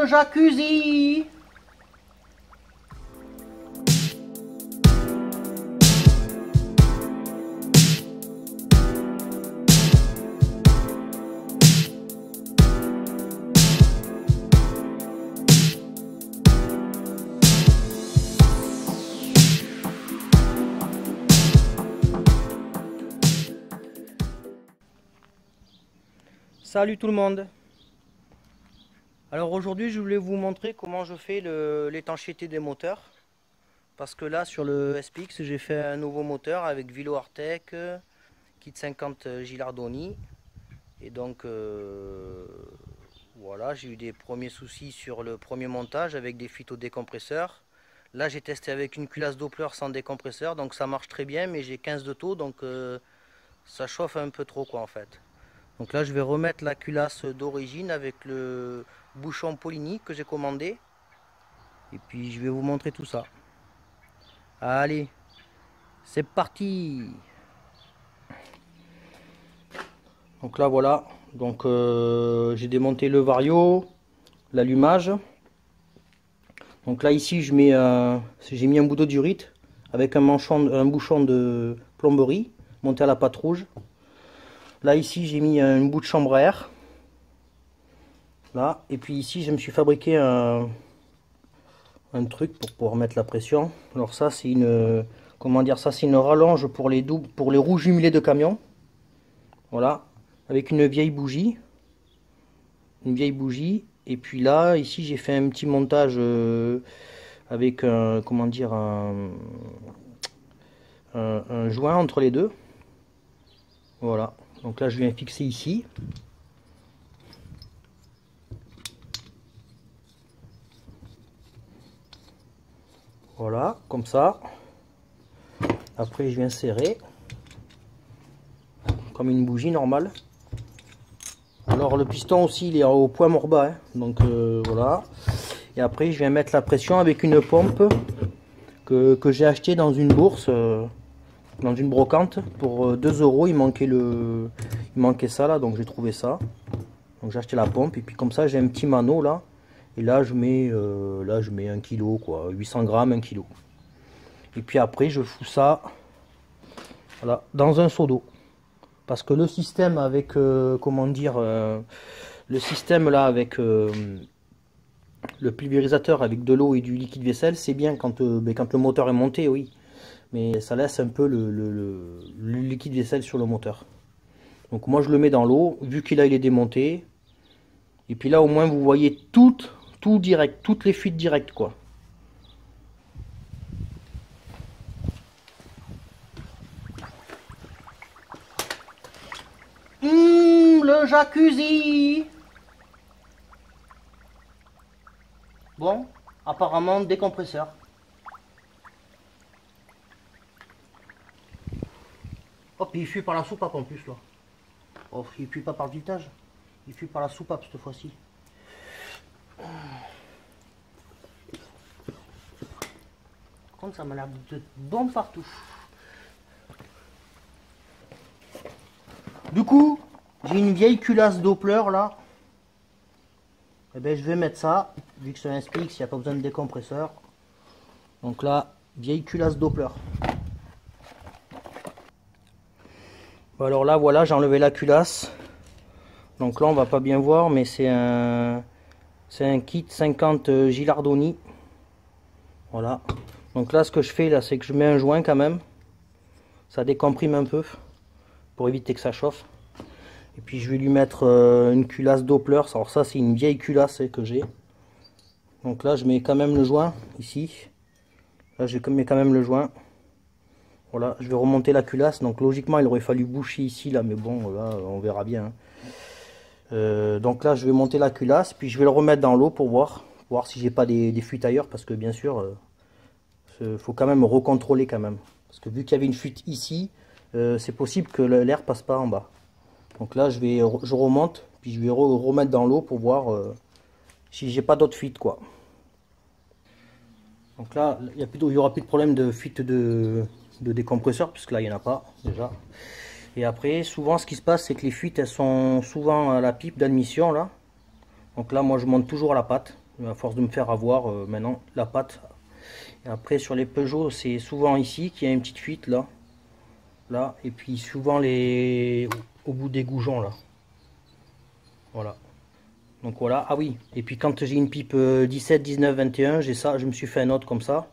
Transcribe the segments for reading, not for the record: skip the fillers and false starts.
le jacuzzi. Salut tout le monde. Alors aujourd'hui je voulais vous montrer comment je fais l'étanchéité des moteurs. Parce que là sur le SPX j'ai fait un nouveau moteur avec Vilo Artec, kit 50 Gilardoni. Et donc voilà, j'ai eu des premiers soucis sur le premier montage avec des fuites au décompresseur. Là j'ai testé avec une culasse Doppler sans décompresseur, donc ça marche très bien, mais j'ai 15 de taux, donc ça chauffe un peu trop quoi en fait. Donc là je vais remettre la culasse d'origine avec le bouchon Polini que j'ai commandé. Et puis je vais vous montrer tout ça. Allez, c'est parti. Donc là voilà, donc j'ai démonté le vario, l'allumage. Donc là ici j'ai mis un bout d'eau d'urite avec un bouchon de plomberie monté à la pâte rouge. Là ici j'ai mis un bout de chambre à air. Là, et puis ici je me suis fabriqué un truc pour pouvoir mettre la pression. Alors ça c'est une comment dire, ça c'est une rallonge pour les roues jumelées de camion. Voilà, avec une vieille bougie. Et puis là ici j'ai fait un petit montage avec un comment dire un joint entre les deux. Voilà. Donc là je viens fixer ici. Voilà, comme ça. Après je viens serrer. Comme une bougie normale. Alors le piston aussi il est au point mort bas. Hein. Donc voilà. Et après je viens mettre la pression avec une pompe que j'ai acheté dans une bourse. Dans une brocante pour 2 €. Il manquait ça là, donc j'ai trouvé ça. Donc j'ai acheté la pompe et puis comme ça j'ai un petit mano là. Et là je mets 1 kg quoi, 800 grammes, 1 kg. Et puis après je fous ça voilà, dans un seau d'eau. Parce que le système avec comment dire le système là avec le pulvérisateur avec de l'eau et du liquide vaisselle, c'est bien quand le moteur est monté, oui. Mais ça laisse un peu le liquide vaisselle sur le moteur. Donc moi je le mets dans l'eau, vu qu'il il est démonté. Et puis là au moins vous voyez tout direct, toutes les fuites directes quoi. Le jacuzzi. Bon, apparemment décompresseur. Hop, il fuit par la soupape en plus là. Oh, il fuit pas par le vitage, il fuit par la soupape cette fois-ci. Par contre, ça m'a l'air de bon partout. Du coup, j'ai une vieille culasse Doppler là. Et ben, je vais mettre ça, vu que c'est un SPX, il n'y a pas besoin de décompresseur. Donc là, vieille culasse Doppler. Alors là voilà, j'ai enlevé la culasse. Donc là on va pas bien voir, mais c'est un kit 50 Gilardoni. Voilà. Donc là ce que je fais là, c'est que je mets un joint quand même. Ça décomprime un peu pour éviter que ça chauffe. Et puis je vais lui mettre une culasse Doppler. Alors ça c'est une vieille culasse que j'ai. Donc là je mets quand même le joint ici. Là je mets quand même le joint. Voilà, je vais remonter la culasse, donc logiquement il aurait fallu boucher ici là, mais bon là on verra bien. Donc là je vais monter la culasse, puis je vais le remettre dans l'eau pour voir si j'ai pas des fuites ailleurs, parce que bien sûr faut quand même recontrôler quand même, parce que vu qu'il y avait une fuite ici, c'est possible que l'air passe pas en bas. Donc là je remonte, puis je vais remettre dans l'eau pour voir si j'ai pas d'autres fuites quoi. Donc là il y aura plus de problème de fuite de décompresseur, puisque là il n'y en a pas déjà. Et après souvent ce qui se passe, c'est que les fuites elles sont souvent à la pipe d'admission là. Donc là moi je monte toujours à la pâte, À force de me faire avoir, maintenant la pâte. Et après sur les Peugeot, c'est souvent ici qu'il y a une petite fuite là. Là, et puis souvent au bout des goujons là. Voilà. Donc voilà, ah oui, et puis quand j'ai une pipe 17, 19, 21, j'ai ça, je me suis fait un autre comme ça.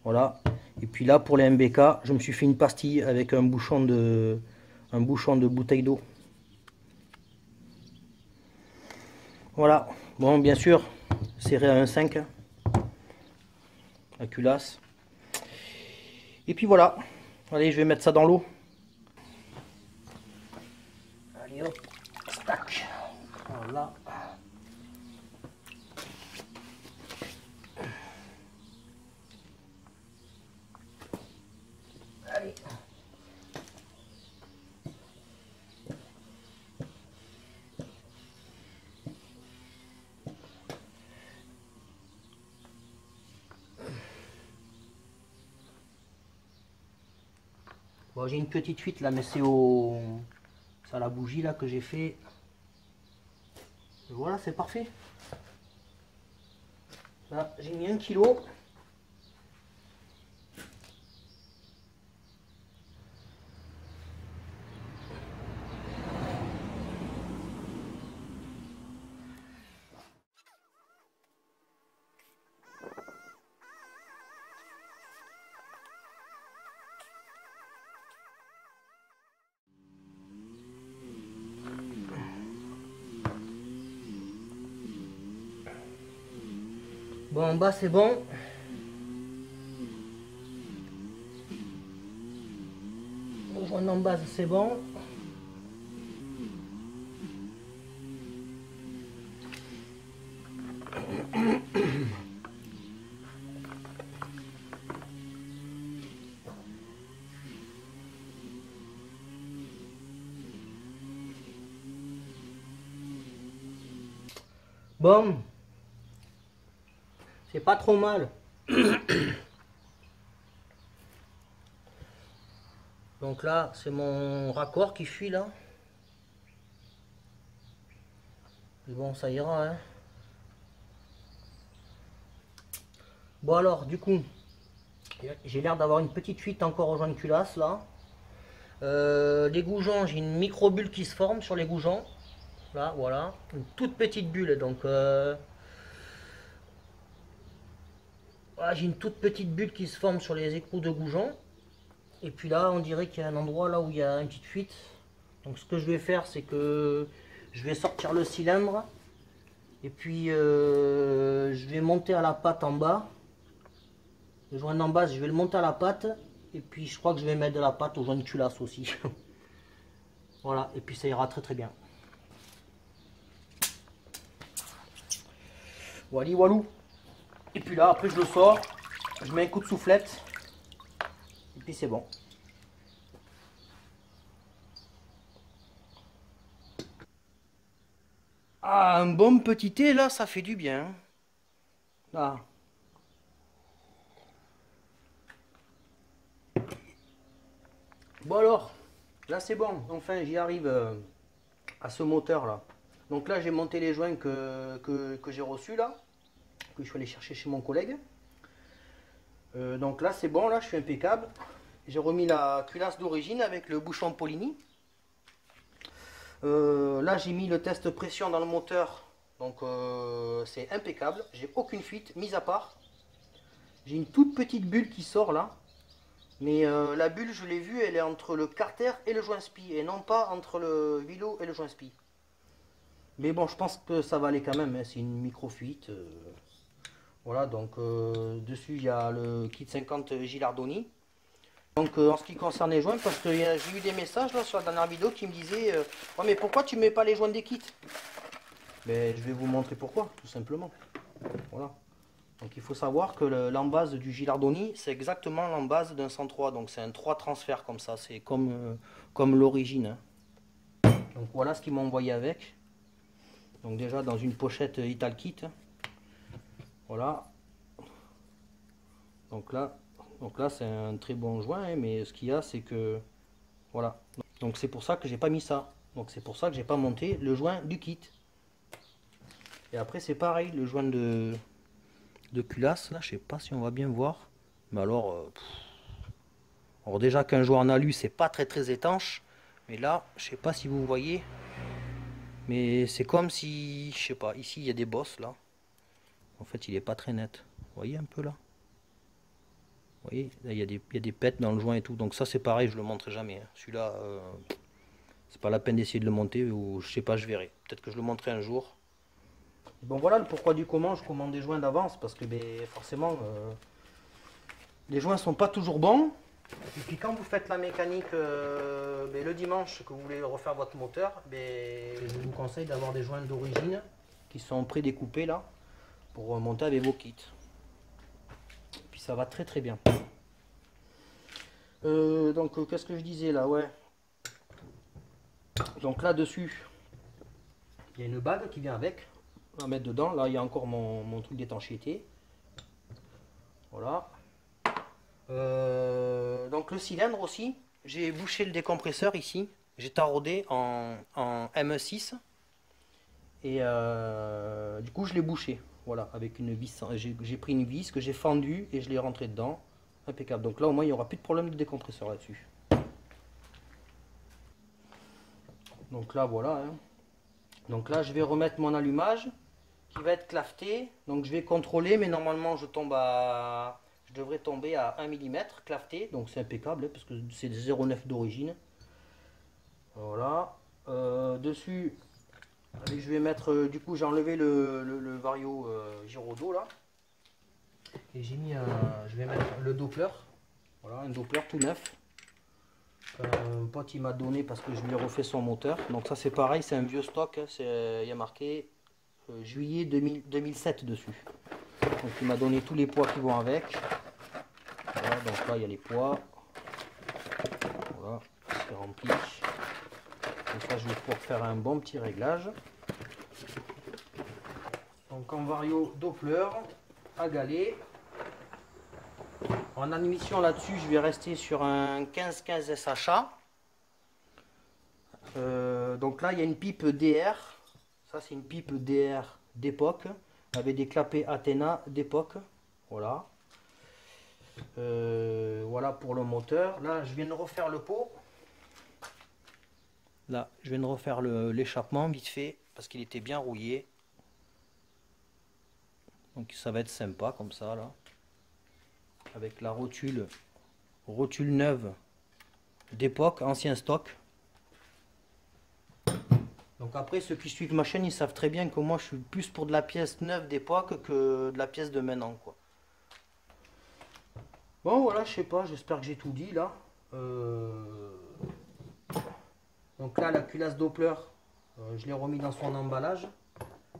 Voilà. Et puis là pour les MBK, je me suis fait une pastille avec un bouchon de bouteille d'eau. Voilà. Bon, bien sûr, serré à 1,5 la culasse. Et puis voilà. Allez, je vais mettre ça dans l'eau. Allez hop, stack. Voilà. Allez. Bon, j'ai une petite fuite là, mais c'est à la bougie là que j'ai fait. Et voilà, c'est parfait. Là, j'ai mis 1 kg. Bon, en bas c'est bon. Le joint en base c'est bon. Bon, c'est pas trop mal. Donc là, c'est mon raccord qui fuit là. Mais bon, ça ira, hein. Bon alors, du coup, j'ai l'air d'avoir une petite fuite encore au joint de culasse là. Les goujons, j'ai une micro-bulle qui se forme sur les goujons. Là, voilà, une toute petite bulle. Donc, voilà, j'ai une toute petite bulle qui se forme sur les écrous de goujons. Et puis là, on dirait qu'il y a un endroit là où il y a une petite fuite. Donc, ce que je vais faire, c'est que je vais sortir le cylindre. Et puis, je vais monter à la pâte en bas. Le joint en base, je vais le monter à la pâte. Et puis, je crois que je vais mettre de la pâte au joint de culasse aussi. Voilà, et puis ça ira très très bien. Voilà, walou. Et puis là, après je le sors, je mets un coup de soufflette, et puis c'est bon. Ah, un bon petit thé là, ça fait du bien. Là. Bon alors, là c'est bon, enfin j'y arrive à ce moteur là. Donc là j'ai monté les joints que j'ai reçus là, que je suis allé chercher chez mon collègue. Donc là c'est bon, là je suis impeccable. J'ai remis la culasse d'origine avec le bouchon Polini. Là j'ai mis le test pression dans le moteur, donc c'est impeccable, j'ai aucune fuite, mis à part. J'ai une toute petite bulle qui sort là, mais la bulle je l'ai vue, elle est entre le carter et le joint spi, et non pas entre le vilo et le joint spi. Mais bon, je pense que ça va aller quand même, hein, c'est une micro fuite. Voilà, donc dessus il y a le kit 50 Gilardoni. Donc en ce qui concerne les joints, parce que j'ai eu des messages là sur la dernière vidéo qui me disaient ouais, mais pourquoi tu mets pas les joints des kits? Ben, je vais vous montrer pourquoi, tout simplement. Voilà. Donc il faut savoir que l'embase du Gilardoni, c'est exactement l'embase d'un 103. Donc c'est un 3 transfert comme ça, c'est comme l'origine. Hein. Donc voilà ce qu'ils m'ont envoyé avec. Donc déjà dans une pochette Italkit. Voilà. Donc là c'est un très bon joint, hein, mais ce qu'il y a c'est que voilà. Donc c'est pour ça que j'ai pas mis ça. Donc c'est pour ça que j'ai pas monté le joint du kit. Et après c'est pareil, le joint de culasse, là je sais pas si on va bien voir. Mais alors déjà qu'un joint en alu c'est pas très étanche. Mais là, je sais pas si vous voyez. Mais c'est comme si, je sais pas, ici il y a des bosses là. En fait il est pas très net. Vous voyez un peu là? Vous voyez, là il y a des pets dans le joint et tout. Donc ça c'est pareil, je le montrerai jamais, hein. Celui-là, c'est pas la peine d'essayer de le monter, ou je sais pas, je verrai. Peut-être que je le montrerai un jour. Bon voilà le pourquoi du comment, je commande des joints d'avance parce que ben, forcément les joints sont pas toujours bons. Et puis quand vous faites la mécanique ben, le dimanche que vous voulez refaire votre moteur, ben, je vous conseille d'avoir des joints d'origine qui sont prédécoupés là pour monter avec vos kits. Puis ça va très bien. Donc qu'est-ce que je disais là, ouais. Donc là dessus, il y a une bague qui vient avec. On va mettre dedans. Là il y a encore mon truc d'étanchéité. Voilà. Donc le cylindre aussi, j'ai bouché le décompresseur ici. J'ai taraudé en M6. Et du coup je l'ai bouché. Voilà, avec une vis. J'ai pris une vis que j'ai fendue et je l'ai rentré dedans. Impeccable. Donc là au moins il n'y aura plus de problème de décompresseur là-dessus. Donc là voilà, hein. Donc là je vais remettre mon allumage qui va être claveté. Donc je vais contrôler, mais normalement je devrais tomber à 1 mm claveté. Donc c'est impeccable, hein, parce que c'est 0,9 d'origine. Voilà. Dessus, allez, je vais mettre, du coup j'ai enlevé le Vario Giraudot là. Et j'ai mis je vais mettre le Doppler. Voilà, un Doppler tout neuf. Un pote il m'a donné parce que je lui ai refait son moteur. Donc ça c'est pareil, c'est un vieux stock, hein, il y a marqué juillet 2007 dessus. Donc il m'a donné tous les poids qui vont avec. Voilà, donc là il y a les poids. Voilà, c'est rempli. Donc ça je vais pouvoir faire un bon petit réglage. Donc en Vario Doppler à galet. En admission là-dessus, je vais rester sur un 15-15 SHA. Donc là, il y a une pipe DR. Ça, c'est une pipe DR d'époque, avec des clapets Athena d'époque. Voilà. Voilà pour le moteur. Là, je viens de refaire le pot. Là, je viens de refaire l'échappement vite fait, parce qu'il était bien rouillé. Donc ça va être sympa comme ça, là. Avec la rotule neuve d'époque, ancien stock. Donc après, ceux qui suivent ma chaîne, ils savent très bien que moi je suis plus pour de la pièce neuve d'époque que de la pièce de maintenant, quoi. Bon voilà, je sais pas, j'espère que j'ai tout dit là. Donc là, la culasse Doppler, je l'ai remis dans son emballage.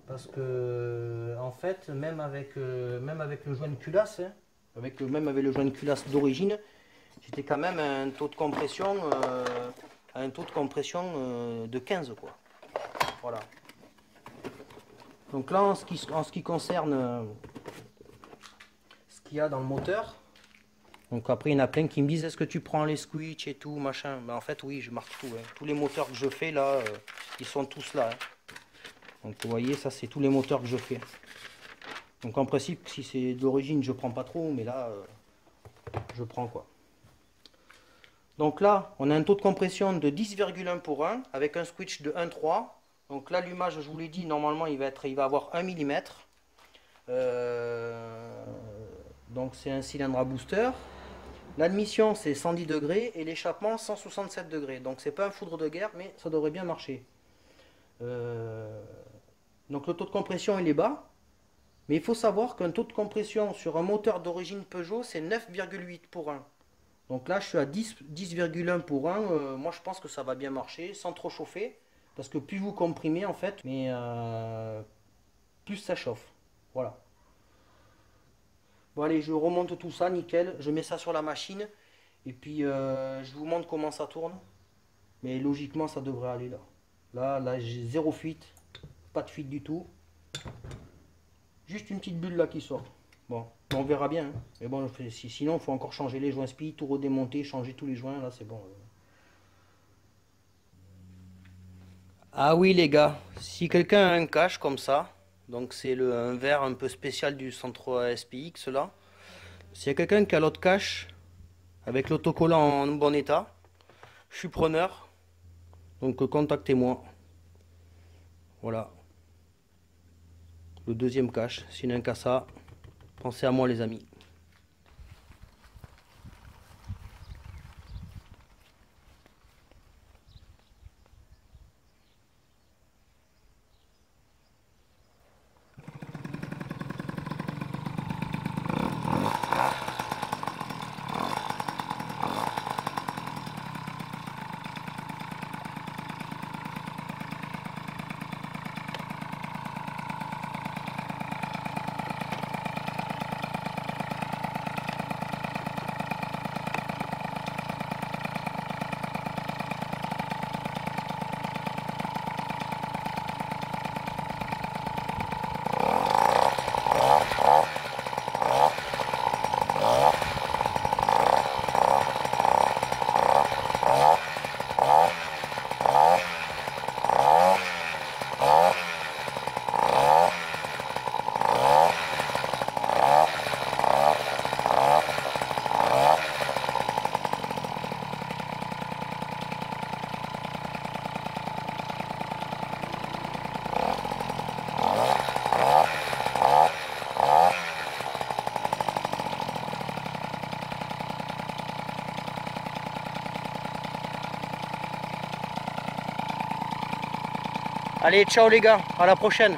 Parce que en fait, même avec le joint de culasse, hein, même avec le joint de culasse d'origine, j'étais quand même à un taux de compression, de 15 quoi. Voilà. Donc là, en ce qui concerne ce qu'il y a dans le moteur, donc après il y en a plein qui me disent est-ce que tu prends les switches et tout machin. Ben, en fait oui, je marque tout, hein. Tous les moteurs que je fais là, ils sont tous là, hein. Donc vous voyez, ça c'est tous les moteurs que je fais. Donc en principe, si c'est d'origine, je prends pas trop, mais là, je prends quoi. Donc là, on a un taux de compression de 10,1 pour 1 avec un switch de 1,3. Donc l'allumage, je vous l'ai dit, normalement il va avoir 1 mm. Donc c'est un cylindre à booster. L'admission c'est 110 degrés et l'échappement 167 degrés. Donc c'est pas un foudre de guerre, mais ça devrait bien marcher. Donc le taux de compression il est bas. Mais il faut savoir qu'un taux de compression sur un moteur d'origine Peugeot c'est 9,8 pour 1. Donc là je suis à 10,1 pour 1. Moi je pense que ça va bien marcher sans trop chauffer. Parce que plus vous comprimez en fait, mais plus ça chauffe. Voilà. Bon allez, je remonte tout ça, nickel. Je mets ça sur la machine. Et puis je vous montre comment ça tourne. Mais logiquement ça devrait aller là. Là j'ai zéro fuite. Pas de fuite du tout. Juste une petite bulle là qui sort. Bon, on verra bien, hein. Mais bon, sinon il faut encore changer les joints SPI, tout redémonter, changer tous les joints. Là c'est bon. Ah oui les gars, si quelqu'un a un cache comme ça, Donc c'est un verre un peu spécial du 103 SPX là. S'il y a quelqu'un qui a l'autre cache avec l'autocollant en bon état, je suis preneur. Donc contactez-moi. Voilà. Le deuxième cache. S'il n'y a qu'à ça, pensez à moi les amis. Allez, ciao les gars, à la prochaine.